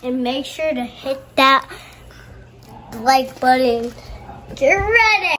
and make sure to hit that like button. Get ready!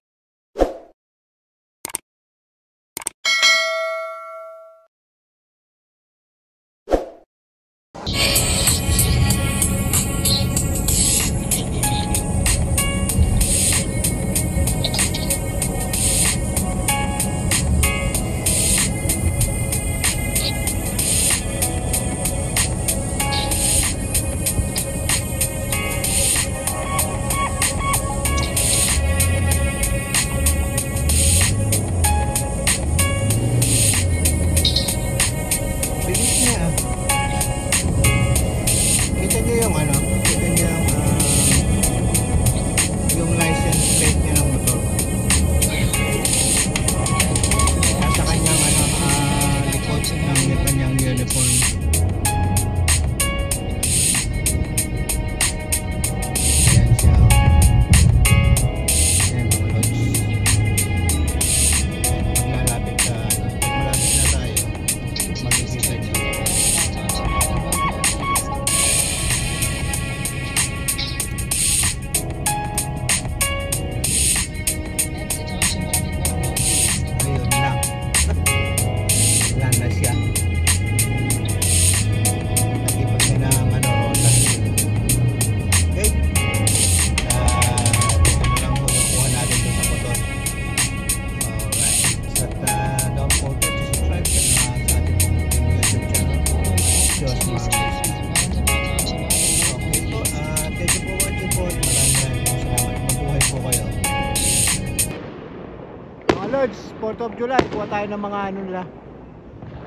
Lods, 4th of July, kuha tayo ng mga ano nila.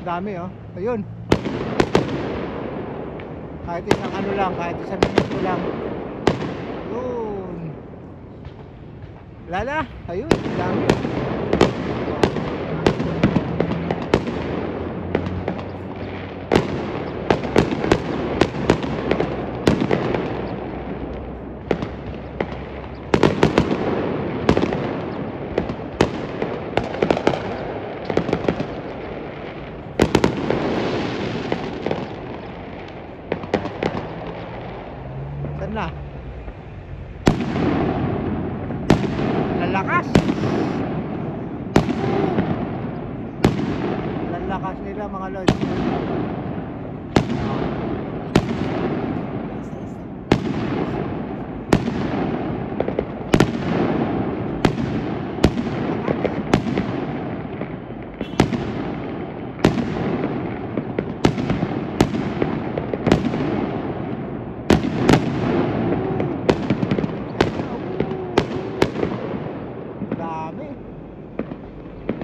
Dami oh, ayun. Kahit isang ano lang, kahit isang minuto lang. Ayun. Lala, ayun, dami. Na lalakas nila mga lods.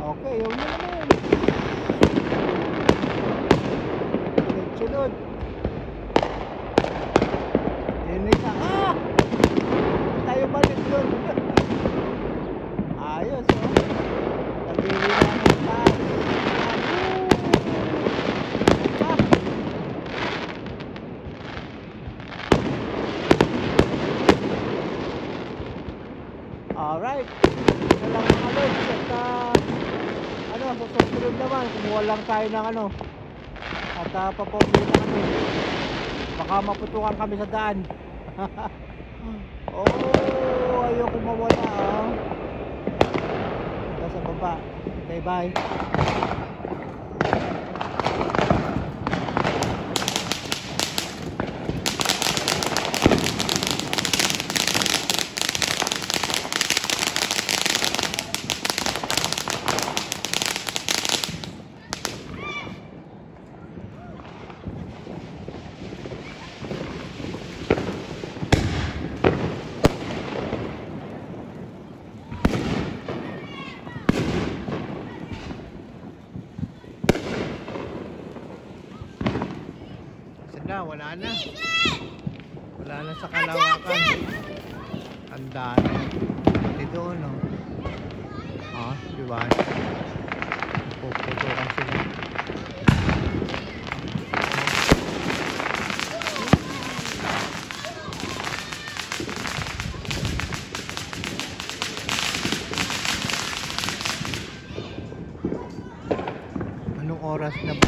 Okay, yun na naman. Sunod. Dinig na. Tayo balik doon. Ayos, oh. Nabili namin tayo. Alright. Ito lang mga lods. At susunod naman, kumuha lang tayo ng ano. At papauli na kami. Baka maputukan kami sa daan. Oh, ayoko mawala ah. Ito sa baba. Okay, bye. Wala na sa Kalawakan. Ang dami pati doon oh. Diba puputukan sila. Anong oras na ba?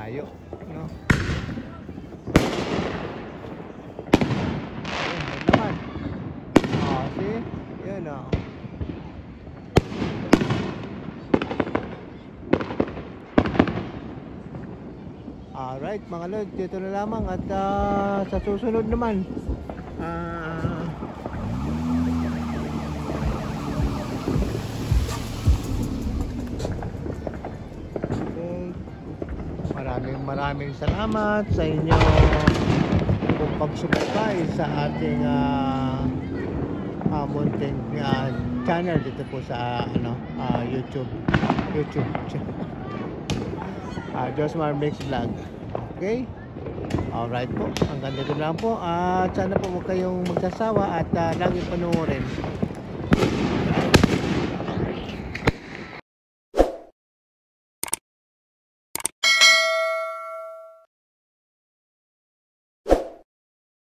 layo, no? Ayun, naman. See? Yun, oh. Alright, mga lord, dito na lamang at sa susunod naman maraming salamat sa inyo kung pagsubaybay sa ating mountain channel dito po sa YouTube Josmar Mix Vlog. Okay? Alright po, hanggang dito lang po at sana po huwag kayong magsasawa at lagi panoorin